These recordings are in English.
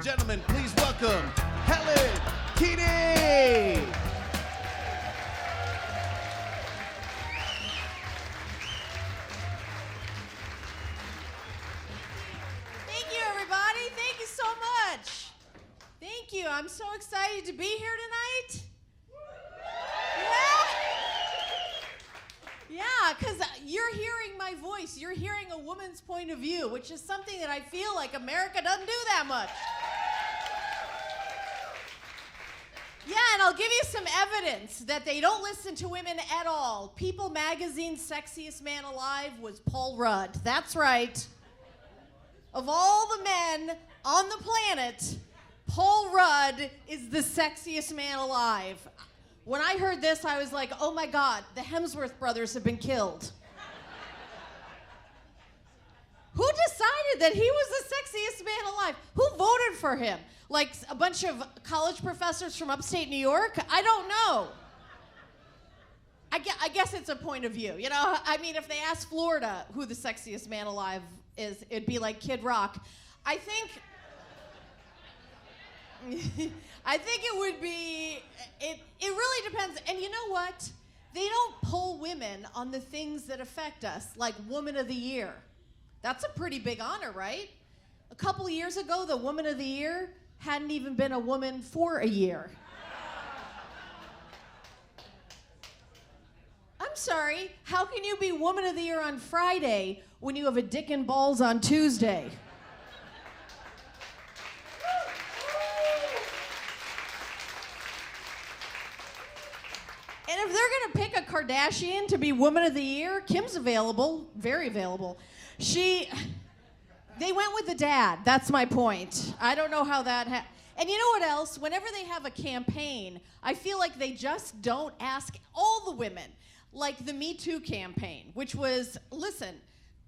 gentlemen, please welcome Helen Keaney. Thank you, everybody. Thank you so much. Thank you. I'm so excited to be here tonight. Yeah, because you're hearing my voice. You're hearing a woman's point of view, which is something that I feel like America doesn't do that much. Yeah, and I'll give you some evidence that they don't listen to women at all. People Magazine's sexiest man alive was Paul Rudd. That's right. Of all the men on the planet, Paul Rudd is the sexiest man alive. When I heard this, I was like, oh my God, the Hemsworth brothers have been killed. Who decided that he was the sexiest man alive? Who voted for him? Like a bunch of college professors from upstate New York? I don't know. I guess it's a point of view. You know, I mean, if they asked Florida who the sexiest man alive is, it'd be like Kid Rock. I think it would be, it really depends. And you know what? They don't poll women on the things that affect us, like Woman of the Year. That's a pretty big honor, right? A couple of years ago, the Woman of the Year hadn't even been a woman for a year. I'm sorry, how can you be Woman of the Year on Friday when you have a dick and balls on Tuesday? And if they're gonna pick a Kardashian to be Woman of the Year, Kim's available, very available. They went with the dad, that's my point. I don't know how that and you know what else? Whenever they have a campaign, I feel like they just don't ask all the women. Like the Me Too campaign, which was, listen,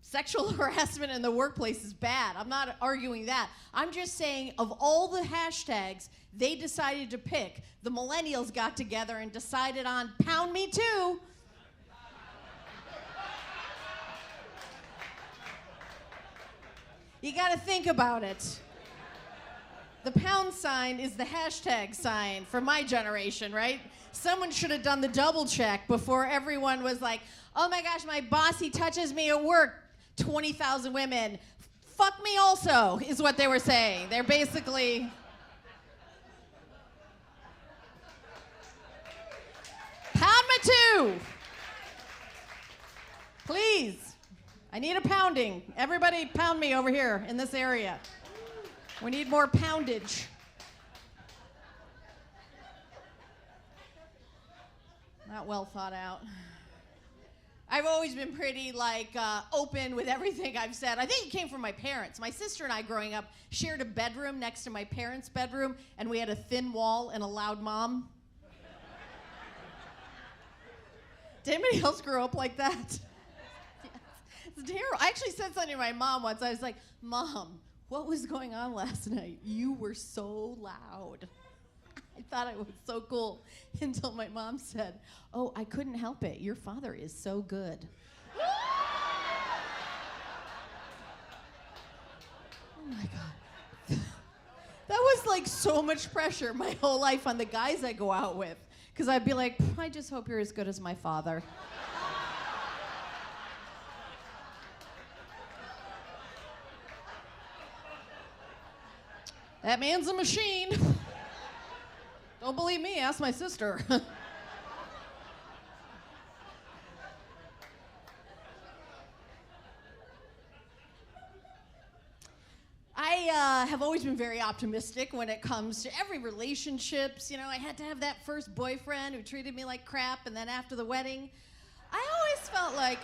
sexual harassment in the workplace is bad. I'm not arguing that. I'm just saying of all the hashtags they decided to pick, the millennials got together and decided on Pound Me Too. You gotta think about it. The pound sign is the hashtag sign for my generation, right? Someone should have done the double check before everyone was like, oh my gosh, my boss, he touches me at work. 20,000 women. Fuck me also, is what they were saying. They're basically... Pound me too! Please. I need a pounding. Everybody pound me over here in this area. We need more poundage. Not well thought out. I've always been pretty open with everything I've said. I think it came from my parents. My sister and I growing up shared a bedroom next to my parents' bedroom, and we had a thin wall and a loud mom. Did anybody else grow up like that? Yes. It's terrible. I actually said something to my mom once. I was like, Mom, what was going on last night? You were so loud. I thought it was so cool until my mom said, oh, I couldn't help it. Your father is so good. Oh my God. That was like so much pressure my whole life on the guys I go out with. Because I'd be like, I just hope you're as good as my father. That man's a machine. Don't believe me, ask my sister. I have always been very optimistic when it comes to every relationships. You know, I had to have that first boyfriend who treated me like crap, and then after the wedding, I always felt like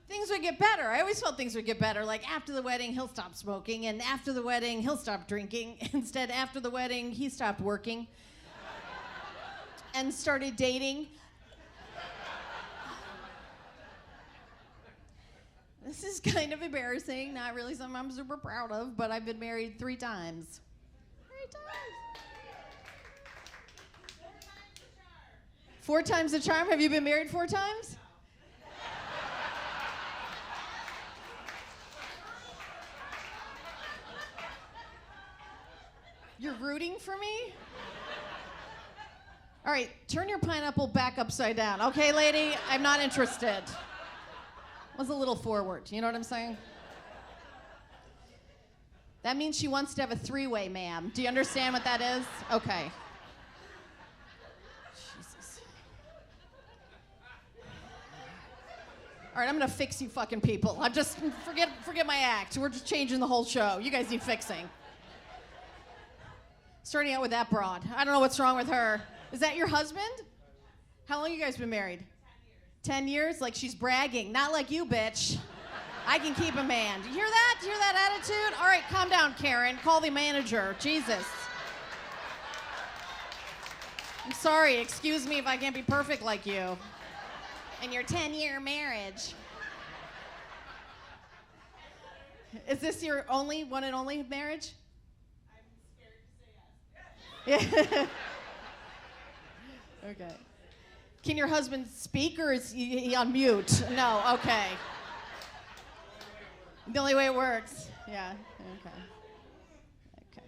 things would get better. I always felt things would get better. Like after the wedding, he'll stop smoking, and after the wedding, he'll stop drinking. Instead, after the wedding, he stopped working and started dating. This is kind of embarrassing, not really something I'm super proud of, but I've been married 3 times. 3 times. 4 times the charm? Have you been married 4 times? You're rooting for me? All right, turn your pineapple back upside down. Okay, lady, I'm not interested. Was a little forward, you know what I'm saying? That means she wants to have a three-way, ma'am. Do you understand what that is? Okay. Jesus. All right, I'm gonna fix you fucking people. I'm just, forget my act. We're just changing the whole show. You guys need fixing. Starting out with that broad. I don't know what's wrong with her. Is that your husband? How long you guys been married? 10 years? Like she's bragging. Not like you, bitch. I can keep a man. Do you hear that? Do you hear that attitude? All right, calm down, Karen. Call the manager. Jesus. I'm sorry. Excuse me if I can't be perfect like you. In your 10-year marriage. Is this your one and only marriage? I'm scared to say yes. Yeah. Okay. Can your husband speak or is he on mute? No, okay. The only way it works. Yeah, okay. Okay.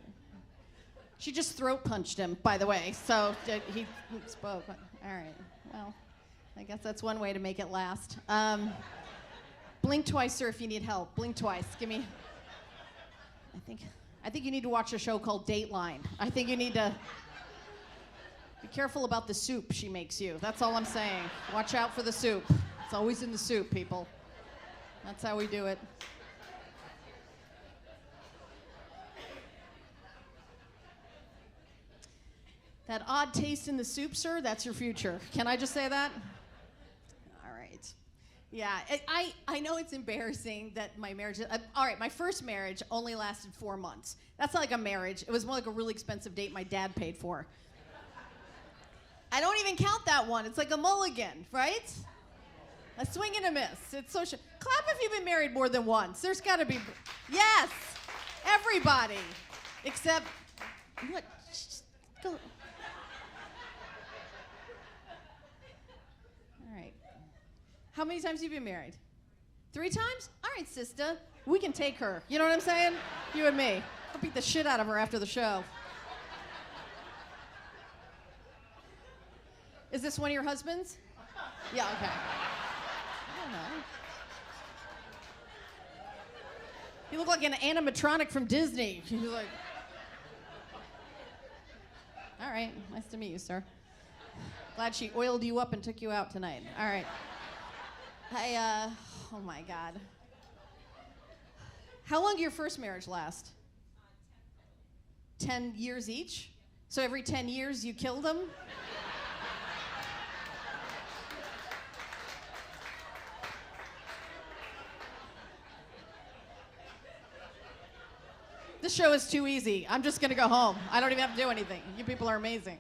She just throat punched him, by the way, so he spoke. All right, well, I guess that's one way to make it last. Blink twice, sir, if you need help. Blink twice. Give me. I think you need to watch a show called Dateline. I think you need to be careful about the soup she makes you. That's all I'm saying. Watch out for the soup. It's always in the soup, people. That's how we do it. That odd taste in the soup, sir, that's your future. Can I just say that? All right. Yeah, I know it's embarrassing that my marriage, all right, my first marriage only lasted 4 months. That's not like a marriage. It was more like a really expensive date my dad paid for. I don't even count that one. It's like a mulligan, right? A swing and a miss. It's so clap if you've been married more than once. There's got to be, yes, everybody, except, what, go. How many times have you been married? 3 times? All right, sister. We can take her. You know what I'm saying? You and me. I'll beat the shit out of her after the show. Is this one of your husbands? Yeah, okay. I don't know. You look like an animatronic from Disney. He's like, all right, nice to meet you, sir. Glad she oiled you up and took you out tonight. All right. Oh my God. How long did your first marriage last? 10 years each? So every 10 years you killed them? This show is too easy. I'm just gonna go home. I don't even have to do anything. You people are amazing.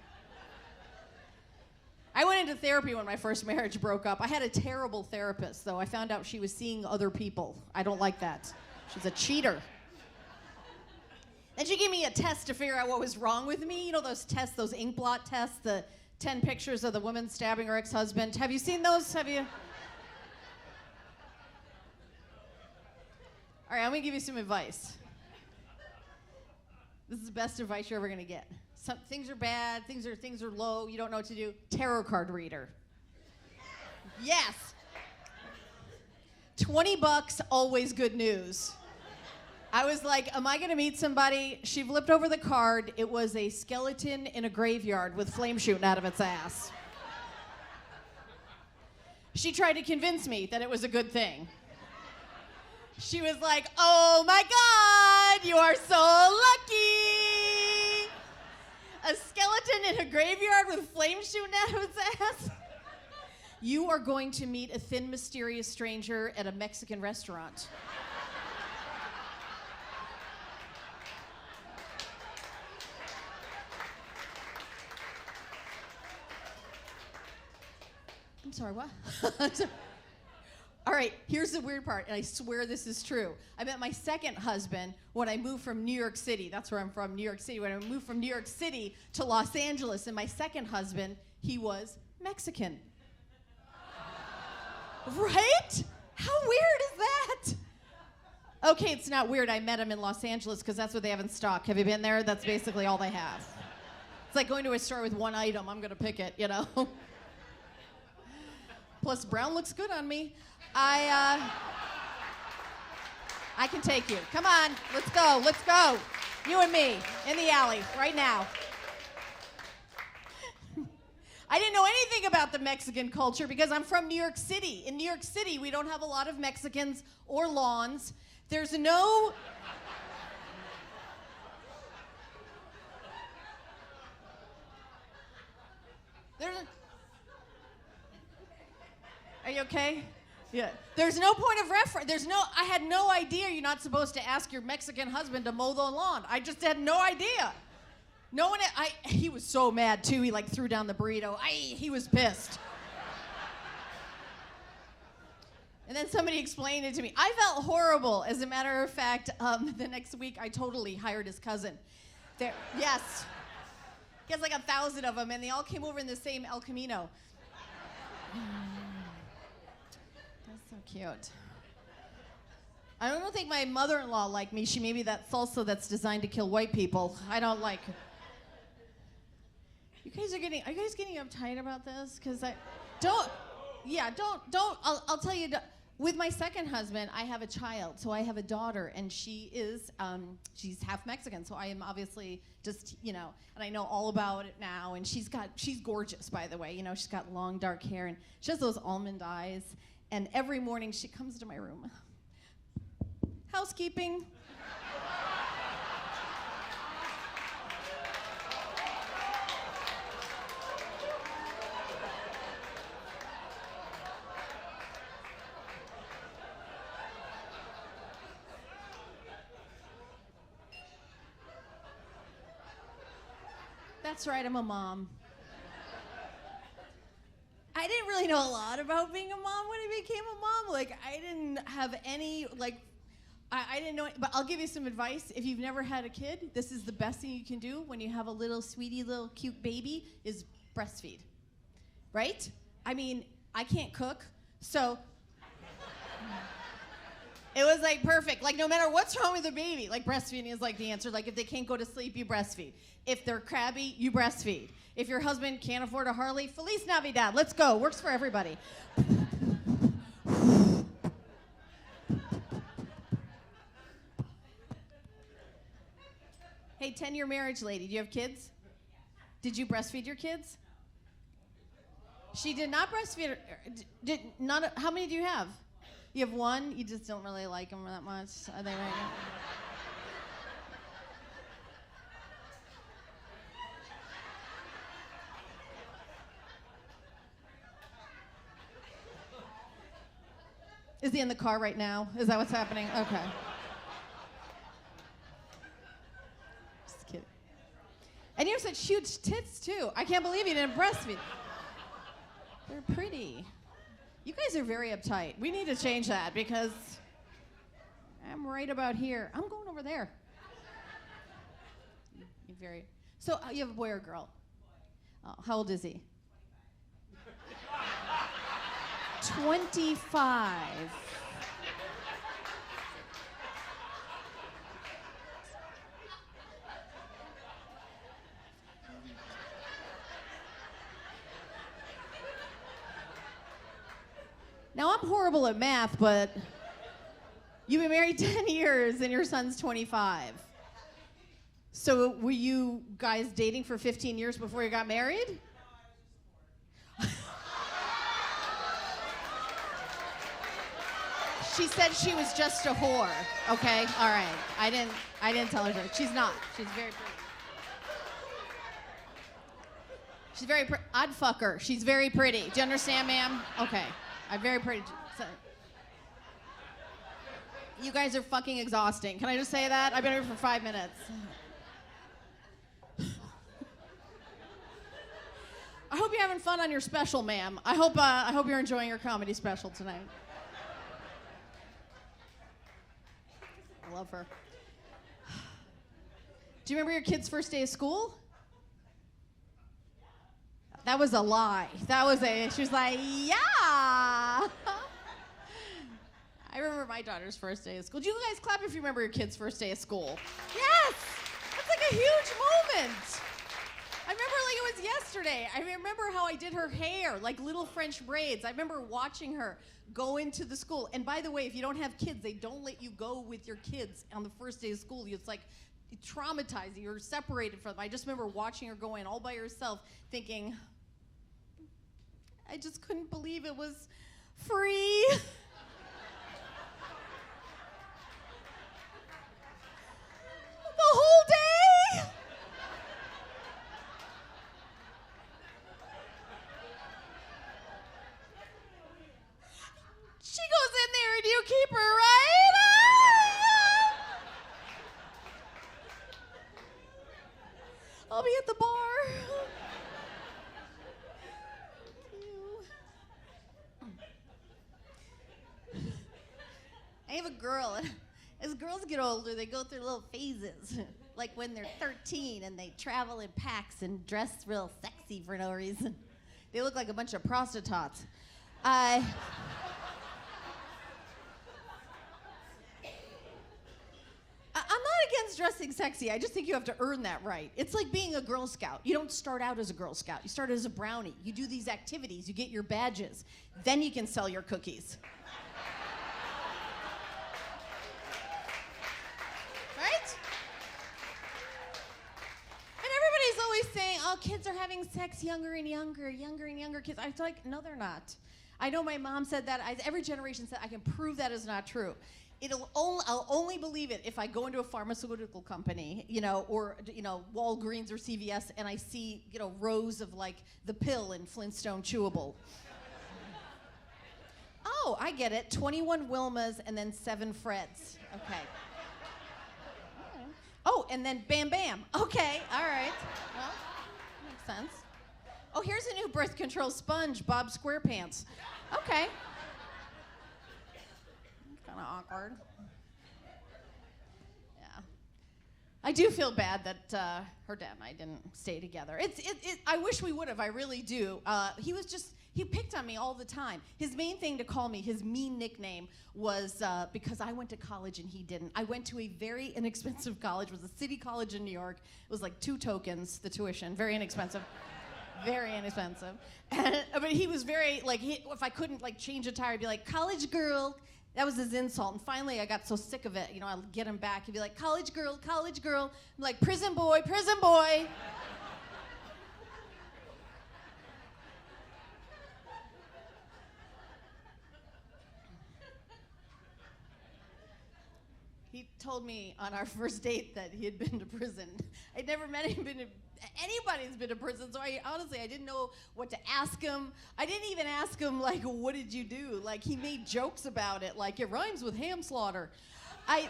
I went into therapy when my first marriage broke up. I had a terrible therapist, though. I found out she was seeing other people. I don't like that. She's a cheater. Then she gave me a test to figure out what was wrong with me. You know those tests, those ink blot tests, the 10 pictures of the woman stabbing her ex-husband. Have you seen those? Have you? All right, I'm gonna give you some advice. This is the best advice you're ever gonna get. Some things are bad, things are low, you don't know what to do. Tarot card reader. Yes. $20, always good news. I was like, am I gonna meet somebody? She flipped over the card. It was a skeleton in a graveyard with flame shooting out of its ass. She tried to convince me that it was a good thing. She was like, oh my God, you are so lucky. A skeleton in a graveyard with flames shooting out of its ass? You are going to meet a thin, mysterious stranger at a Mexican restaurant. I'm sorry, what? All right, here's the weird part, and I swear this is true. I met my second husband when I moved from New York City. That's where I'm from, New York City. When I moved from New York City to Los Angeles, and my second husband, he was Mexican. Right? How weird is that? Okay, it's not weird. I met him in Los Angeles because that's what they have in stock. Have you been there? That's basically all they have. It's like going to a store with one item. I'm going to pick it, you know? Plus, brown looks good on me. I can take you. Come on, let's go, let's go. You and me, in the alley, right now. I didn't know anything about the Mexican culture because I'm from New York City. In New York City, we don't have a lot of Mexicans or lawns. There's no... Are you okay? Yeah. There's no point of reference. I had no idea you're not supposed to ask your Mexican husband to mow the lawn. I just had no idea. He was so mad too. He like threw down the burrito. He was pissed. And then somebody explained it to me. I felt horrible. As a matter of fact, the next week I totally hired his cousin. Yes. He has like 1,000 of them, and they all came over in the same El Camino. That's so cute. I don't think my mother-in-law liked me. She may be that salsa that's designed to kill white people. I don't like. Are you guys getting uptight about this? Because I'll tell you. With my second husband, I have a child, so I have a daughter, and she's half Mexican, so I am obviously just, and I know all about it now, and she's gorgeous, by the way, she's got long, dark hair, and she has those almond eyes, and every morning she comes to my room. Housekeeping. That's right, I'm a mom. I didn't really know a lot about being a mom when I became a mom. Like, I didn't have any, I didn't know, but I'll give you some advice. If you've never had a kid, this is the best thing you can do when you have a little sweetie, little cute baby, is breastfeed, right? I mean, I can't cook, so it was like perfect. Like, no matter what's wrong with the baby, like breastfeeding is like the answer. Like, if they can't go to sleep, you breastfeed. If they're crabby, you breastfeed. If your husband can't afford a Harley, Feliz Navidad. Let's go. Works for everybody. Hey, 10-year marriage lady, do you have kids? Did you breastfeed your kids? She did not breastfeed. How many do you have? You have one? You just don't really like them that much? Are they right? Is he in the car right now? Is that what's happening? Okay. Just kidding. And you have such huge tits, too. I can't believe you didn't breastfeed. They're pretty. You guys are very uptight. We need to change that because I'm right about here. I'm going over there. So you have a boy or a girl? Oh, how old is he? 25. Now, I'm horrible at math, but you've been married 10 years and your son's 25. So were you guys dating for 15 years before you got married? She said she was just a whore. Okay, all right. I didn't tell her that. She's not. She's very pretty. She's very pretty. I'd fuck her. She's very pretty. Do you understand, ma'am? Okay. I'm very pretty. So, you guys are fucking exhausting. Can I just say that? I've been here for 5 minutes. I hope you're having fun on your special, ma'am. I hope you're enjoying your comedy special tonight. I love her. Do you remember your kid's first day of school? That was a lie. She was like, yeah. I I remember my daughter's first day of school. Do you guys clap if you remember your kid's first day of school? Yes! That's like a huge moment. I remember like it was yesterday. I remember how I did her hair, like little French braids. I remember watching her go into the school. And by the way, if you don't have kids, they don't let you go with your kids on the first day of school. It's like traumatizing. You're separated from them. I just remember watching her go in all by herself thinking, I just couldn't believe it was free. The whole day. She goes in there and you keep her, right? I'll be at the bar. I have a girl, and as girls get older, they go through little phases. Like when they're 13 and they travel in packs and dress real sexy for no reason. They look like a bunch of prostitutes. I'm not against dressing sexy. I just think you have to earn that right. It's like being a Girl Scout. You don't start out as a Girl Scout. You start as a brownie. You do these activities. You get your badges. Then you can sell your cookies. Right? And everybody's always saying, oh, kids are having sex younger and younger kids. I was like, no, they're not. I know my mom said that. Every generation said, I can prove that is not true. I'll only believe it if I go into a pharmaceutical company, or Walgreens or CVS, and I see, rows of like the pill and Flintstone chewable. Oh, I get it. 21 Wilmas and then 7 Freds. Okay. Oh, and then Bam Bam. Okay, all right. Well, makes sense. Oh, here's a new birth control sponge, Bob SquarePants. Okay. Kind of awkward. Yeah. I do feel bad that her dad and I didn't stay together. I wish we would have. I really do. He picked on me all the time. His main thing to call me, his mean nickname, was because I went to college and he didn't. I went to a very inexpensive college. It was a city college in New York. It was like 2 tokens, the tuition. Very inexpensive. Very inexpensive. But he was very, if I couldn't, change a tire, I'd be like, college girl. That was his insult. And finally, I got so sick of it. I'd get him back. He'd be like, college girl, college girl. I'm like, prison boy, prison boy. He told me on our first date that he had been to prison. I'd never met anybody who's been to prison, so I didn't know what to ask him. I didn't even ask him, what did you do? He made jokes about it, it rhymes with ham slaughter. I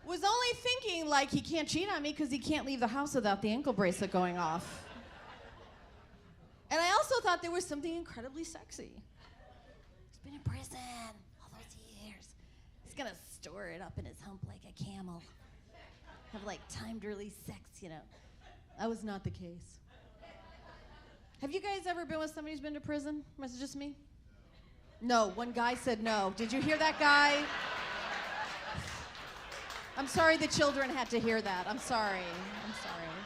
was only thinking, he can't cheat on me because he can't leave the house without the ankle bracelet going off. And I also thought there was something incredibly sexy. Been in prison all those years. He's gonna store it up in his hump like a camel. Have timed release sex, That was not the case. Have you guys ever been with somebody who's been to prison? Was it just me? No, one guy said no. Did you hear that guy? I'm sorry the children had to hear that. I'm sorry.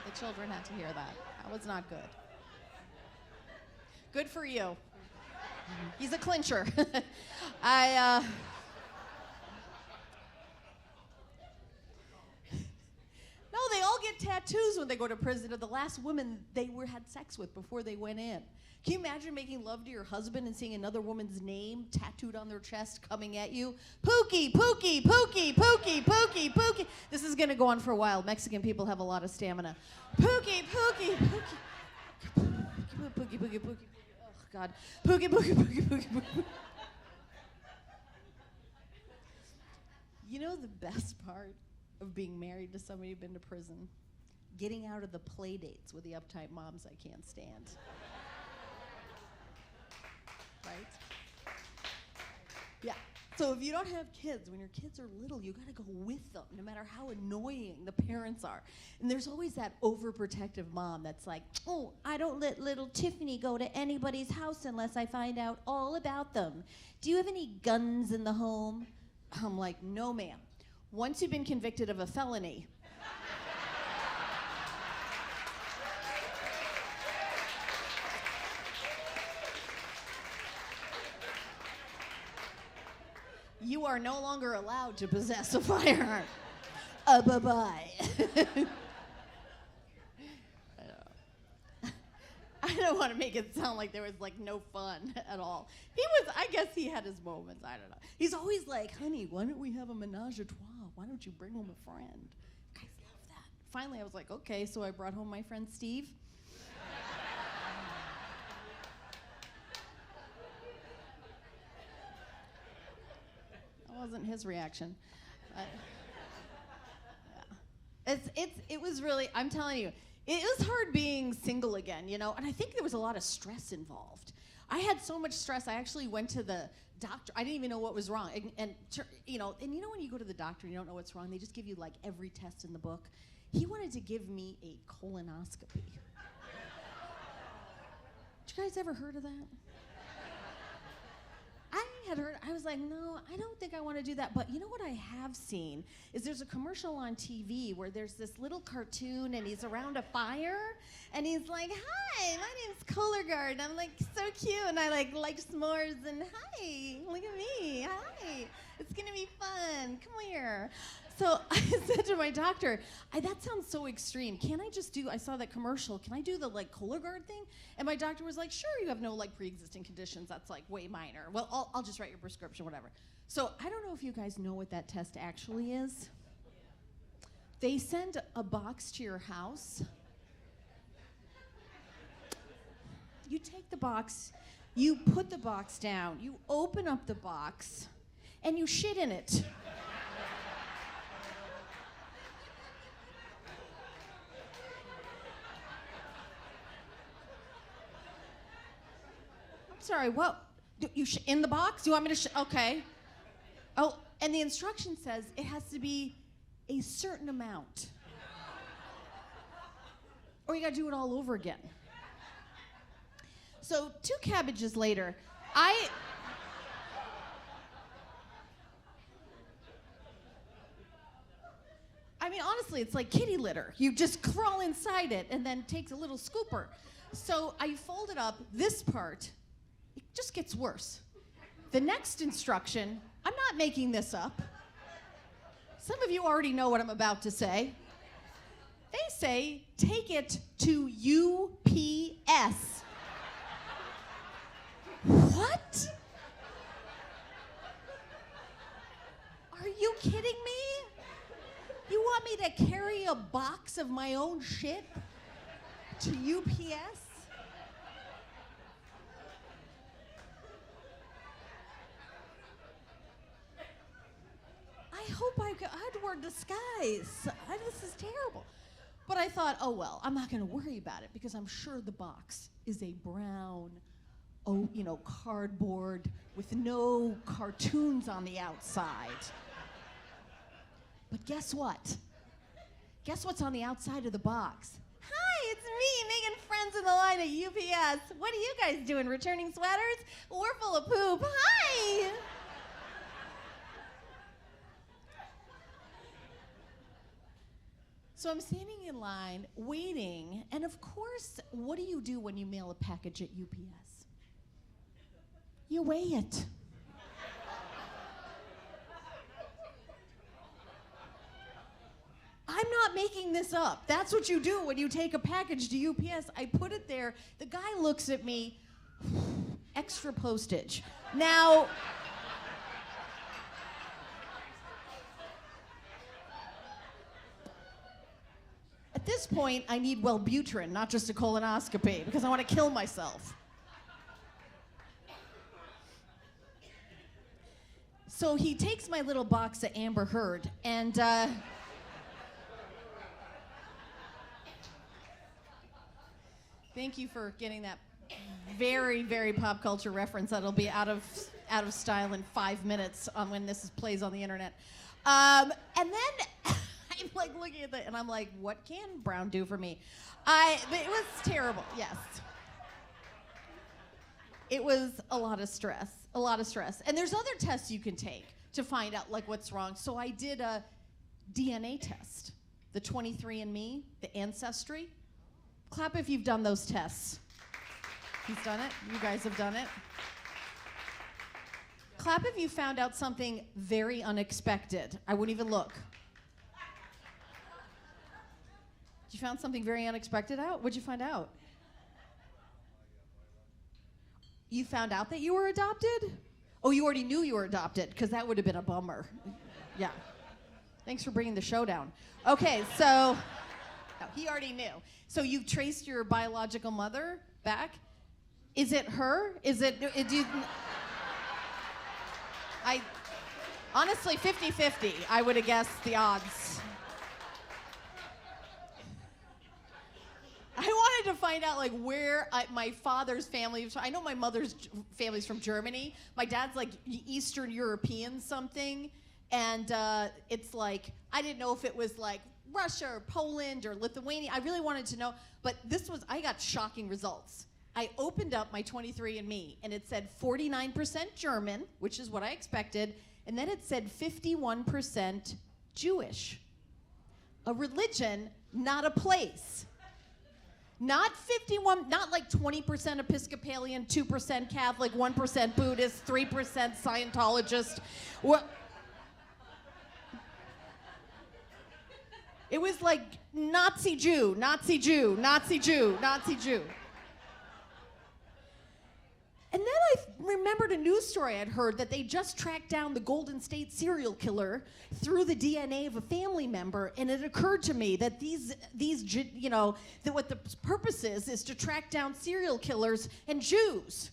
The children had to hear that. That was not good. Good for you. He's a clincher. No, they all get tattoos when they go to prison of the last woman they had sex with before they went in. Can you imagine making love to your husband and seeing another woman's name tattooed on their chest coming at you? Pookie, Pookie, Pookie, Pookie, Pookie, Pookie. This is going to go on for a while. Mexican people have a lot of stamina. Pookie, Pookie, Pookie. Pookie, Pookie, Pookie. God. Pookie, pookie, pookie, pookie, pookie. The best part of being married to somebody who's been to prison? Getting out of the play dates with the uptight moms I can't stand. Right? Yeah. So if you don't have kids, when your kids are little, you gotta go with them, no matter how annoying the parents are. And there's always that overprotective mom that's like, oh, I don't let little Tiffany go to anybody's house unless I find out all about them. Do you have any guns in the home? I'm like, no, ma'am. Once you've been convicted of a felony, you are no longer allowed to possess a firearm. Bye-bye. I don't want to make it sound like there was like no fun at all. I guess he had his moments, I don't know. He's always like, honey, why don't we have a menage a trois? Why don't you bring home a friend? Guys love that. Finally, I was like, okay, so I brought home my friend Steve. Wasn't his reaction. Yeah. It was really, I'm telling you, it was hard being single again, you know, and I think there was a lot of stress involved. I had so much stress, I actually went to the doctor. I didn't even know what was wrong. And you know when you go to the doctor and you don't know what's wrong, they just give you like every test in the book. He wanted to give me a colonoscopy. Did you guys ever heard of that? I was like, no, I don't think I want to do that. But you know what I have seen is there's a commercial on TV where there's this little cartoon and he's around a fire and he's like, hi, my name's Colorguard. And I'm like, so cute. And I like s'mores and hi, look at me, hi. It's going to be fun. Come here. So I said to my doctor, that sounds so extreme. Can't I just I saw that commercial, can I do the like Cologuard thing? And my doctor was like, sure, you have no like pre-existing conditions. That's like way minor. Well, I'll just write your prescription, whatever. So I don't know if you guys know what that test actually is. They send a box to your house. You take the box, you put the box down, you open up the box, and you shit in it. Sorry, what? In the box? Do you want me to okay. Oh, and the instruction says it has to be a certain amount. Or you gotta do it all over again. So 2 cabbages later, I mean, honestly, it's like kitty litter. You just crawl inside it and then takes a little scooper. So I folded up this part. It just gets worse. The next instruction, I'm not making this up. Some of you already know what I'm about to say. They say, take it to UPS. What? Are you kidding me? You want me to carry a box of my own shit to UPS? I hope I had to wear disguise. This is terrible. But I thought, oh well, I'm not going to worry about it because I'm sure the box is a brown, cardboard with no cartoons on the outside. But guess what? Guess what's on the outside of the box? Hi, it's me, making friends in the line at UPS. What are you guys doing, returning sweaters? We're full of poop. Hi! So I'm standing in line, waiting, and of course, what do you do when you mail a package at UPS? You weigh it. I'm not making this up. That's what you do when you take a package to UPS. I put it there. The guy looks at me, extra postage. Now, at this point, I need Wellbutrin, not just a colonoscopy, because I want to kill myself. So he takes my little box of Amber Heard, and thank you for getting that very, very pop culture reference that'll be out of out of style in 5 minutes when this plays on the internet. And then I'm like looking at and I'm like, what can Brown do for me? It was terrible, yes. It was a lot of stress. And there's other tests you can take to find out like what's wrong. So I did a DNA test, the 23andMe, the Ancestry. Clap if you've done those tests. He's done it? You guys have done it? Clap if you found out something very unexpected. I wouldn't even look. You found something very unexpected out? What'd you find out? You found out that you were adopted? Oh, you already knew you were adopted, because that would have been a bummer. Yeah. Thanks for bringing the show down. Okay, so no, he already knew. So you've traced your biological mother back? Is it her? Honestly, 50-50, I would have guessed the odds. I wanted to find out like where my father's family, I know my mother's family's from Germany. My dad's like Eastern European something. And it's like, I didn't know if it was like Russia or Poland or Lithuania. I really wanted to know, but I got shocking results. I opened up my 23andMe and it said 49% German, which is what I expected, and then it said 51% Jewish. A religion, not a place. Not 51, not like 20% Episcopalian, 2% Catholic, 1% Buddhist, 3% Scientologist. It was like Nazi Jew, Nazi Jew, Nazi Jew, Nazi Jew. And then I remembered a news story I'd heard that they just tracked down the Golden State serial killer through the DNA of a family member, and it occurred to me that that what the purpose is to track down serial killers and Jews.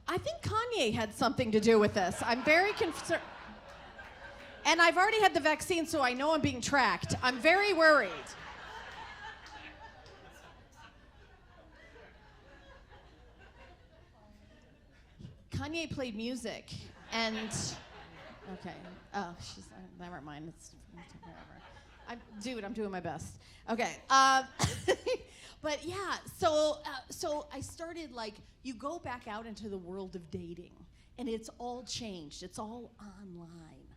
I think Kanye had something to do with this. I'm very concerned. And I've already had the vaccine, so I know I'm being tracked. I'm very worried. Kanye played music, and okay. Oh, never mind. It's whatever. I'm doing my best. Okay. But yeah, so I started like, you go back out into the world of dating, and it's all changed. It's all online.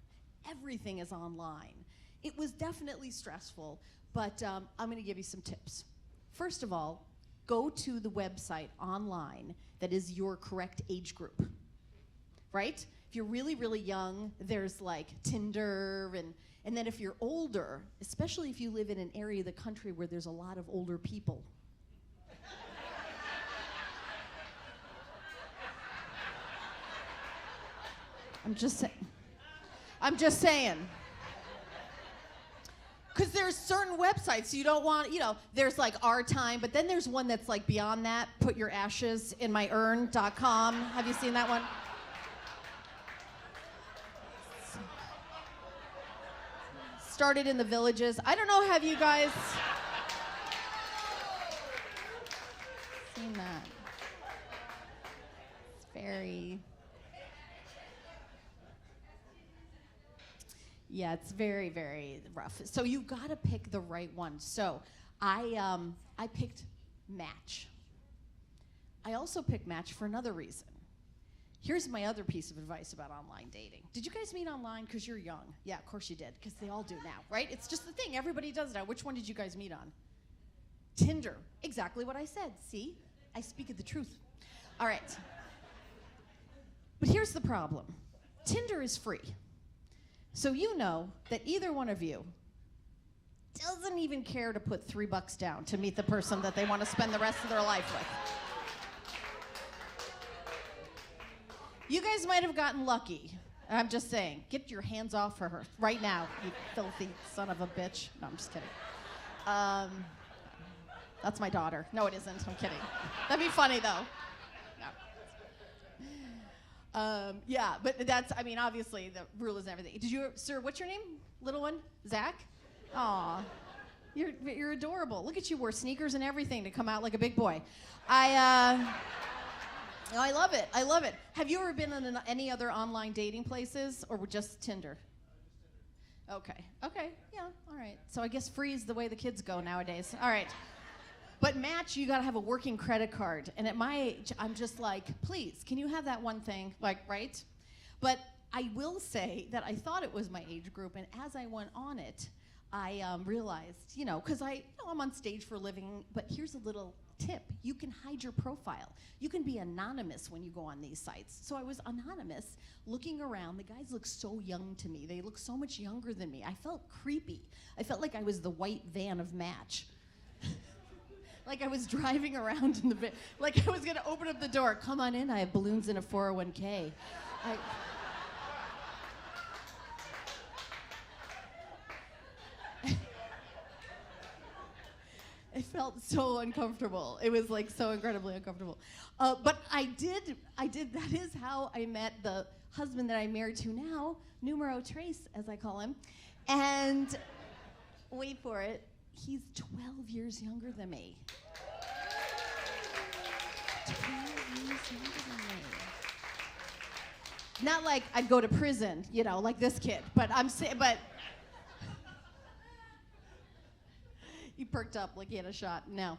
Everything is online. It was definitely stressful, but I'm going to give you some tips. First of all, go to the website online that is your correct age group, right? If you're really, really young, there's like Tinder, and then if you're older, especially if you live in an area of the country where there's a lot of older people. I'm just saying. Because there's certain websites you don't want, there's like Our Time, but then there's one that's like beyond that, putyourashesinmyurn.com. Have you seen that one? Started in the villages. I don't know, have you guys seen that? It's very... Yeah, it's very, very rough. So you gotta pick the right one. So I picked Match. I also picked Match for another reason. Here's my other piece of advice about online dating. Did you guys meet online? Because you're young. Yeah, of course you did, because they all do now, right? It's just the thing. Everybody does now. Which one did you guys meet on? Tinder. Exactly what I said. See? I speak of the truth. All right. But here's the problem. Tinder is free. So you know that either one of you doesn't even care to put $3 down to meet the person that they want to spend the rest of their life with. You guys might have gotten lucky. I'm just saying, get your hands off her right now, you filthy son of a bitch. No, I'm just kidding. That's my daughter. No, it isn't. I'm kidding. That'd be funny, though. No. Yeah, but that's, obviously the rule is everything. Sir, what's your name? Little one? Zach? Aw, you're adorable. Look at you, wore sneakers and everything to come out like a big boy. Oh, I love it. I love it. Have you ever been on any other online dating places or just Tinder? Okay. Okay. Yeah. All right. So I guess free is the way the kids go nowadays. All right. But Match, you gotta have a working credit card. And at my age, I'm just like, please, can you have that one thing? Like, right? But I will say that I thought it was my age group, and as I went on it, I realized, because I'm on stage for a living, but here's a little tip. You can hide your profile. You can be anonymous when you go on these sites. So I was anonymous, looking around. The guys look so young to me. They look so much younger than me. I felt creepy. I felt like I was the white van of Match. Like I was driving around in the van. Like I was gonna open up the door. Come on in, I have balloons in a 401k. I felt so uncomfortable. It was like so incredibly uncomfortable. But I did, that is how I met the husband that I'm married to now, numero tres, as I call him. And wait for it, he's 12 years younger than me. 12 years younger than me. Not like I'd go to prison, like this kid, but but he perked up like he had a shot. No.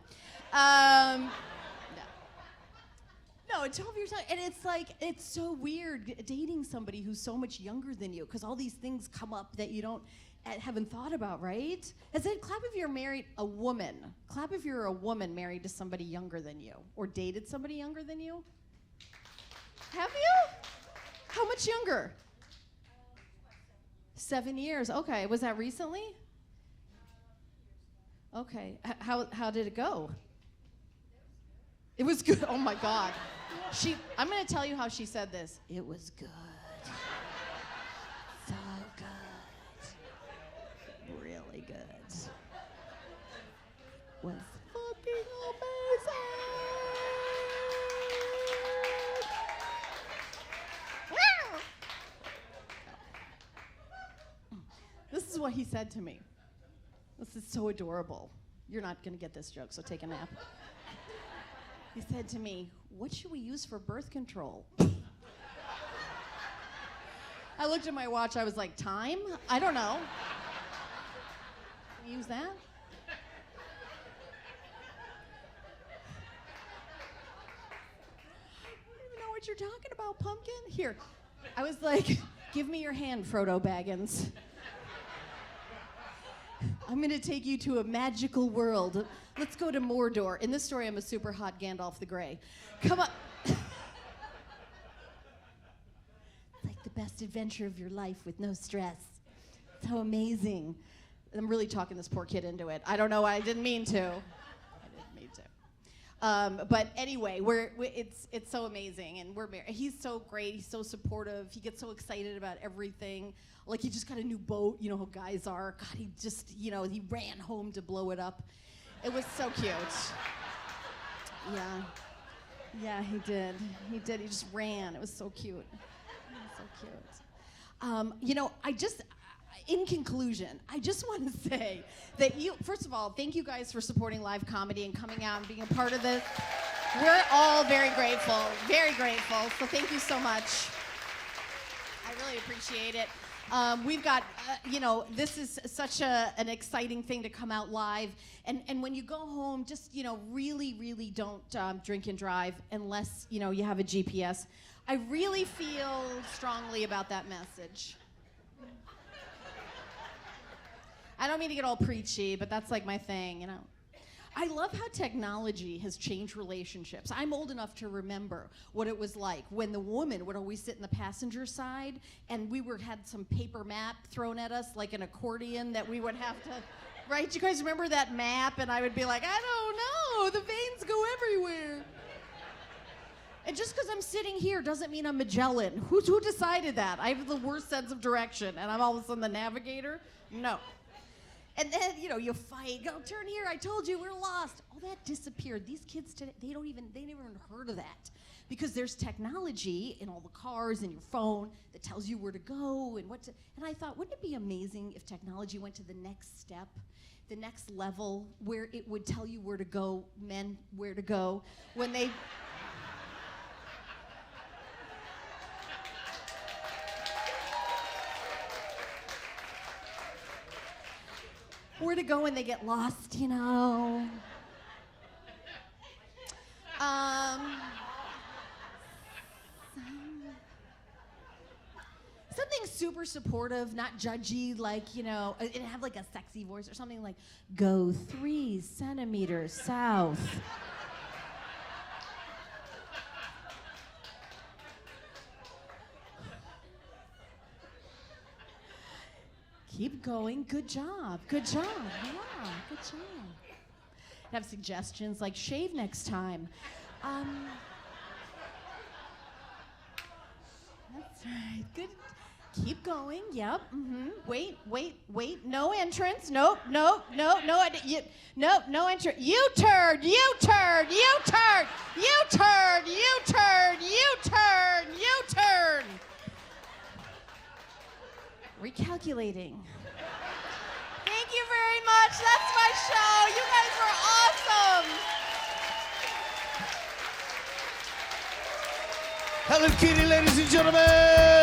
No, 12 years old. And it's like, it's so weird dating somebody who's so much younger than you, because all these things come up that you haven't thought about, right? Clap if you're married, a woman. Clap if you're a woman married to somebody younger than you, or dated somebody younger than you. Have you? How much younger? 7 years. Okay. Was that recently? Okay. How did it go? It was good. Oh my God. I'm going to tell you how she said this. It was good. So good. Really good. Was fucking amazing. This is what he said to me. This is so adorable. You're not going to get this joke, so take a nap. He said to me, "What should we use for birth control?" I looked at my watch. I was like, time? I don't know. Can we use that? I don't even know what you're talking about, pumpkin. Here. I was like, give me your hand, Frodo Baggins. I'm going to take you to a magical world. Let's go to Mordor. In this story, I'm a super hot Gandalf the Grey. Come on. It's like the best adventure of your life with no stress. So amazing. I'm really talking this poor kid into it. I don't know why. I didn't mean to. But anyway, it's so amazing, and we're married. He's so great. He's so supportive. He gets so excited about everything. Like, he just got a new boat. You know how guys are. God, he just, he ran home to blow it up. It was so cute. Yeah, he did. He just ran. It was so cute. It was so cute. In conclusion, I just want to say that first of all, thank you guys for supporting live comedy and coming out and being a part of this. We're all very grateful, so thank you so much. I really appreciate it. We've got, this is such an exciting thing to come out live. And when you go home, just, really, really don't drink and drive unless, you have a GPS. I really feel strongly about that message. I don't mean to get all preachy, but that's like my thing, I love how technology has changed relationships. I'm old enough to remember what it was like when the woman would always sit in the passenger side and we had some paper map thrown at us like an accordion that we would have to, right? Do you guys remember that map? And I would be like, I don't know, the veins go everywhere. And just because I'm sitting here doesn't mean I'm Magellan. Who decided that? I have the worst sense of direction and I'm all of a sudden the navigator? No. And then, you fight, go turn here, I told you, we're lost. All that disappeared. These kids today, they never even heard of that. Because there's technology in all the cars and your phone that tells you where to go and and I thought, wouldn't it be amazing if technology went to the next step, the next level, where it would tell you where to go, men, where to go, when they... where to go when they get lost, you know. Something super supportive, not judgy, like, you know, and have like a sexy voice or something like, go 3 centimeters south. Keep going, good job, yeah, good job. Have suggestions like shave next time. That's right, good. Keep going. Yep. Wait. No entrance. Nope. No entrance. U-turn. Recalculating. Thank you very much. That's my show. You guys were awesome. Helen Keaney, ladies and gentlemen.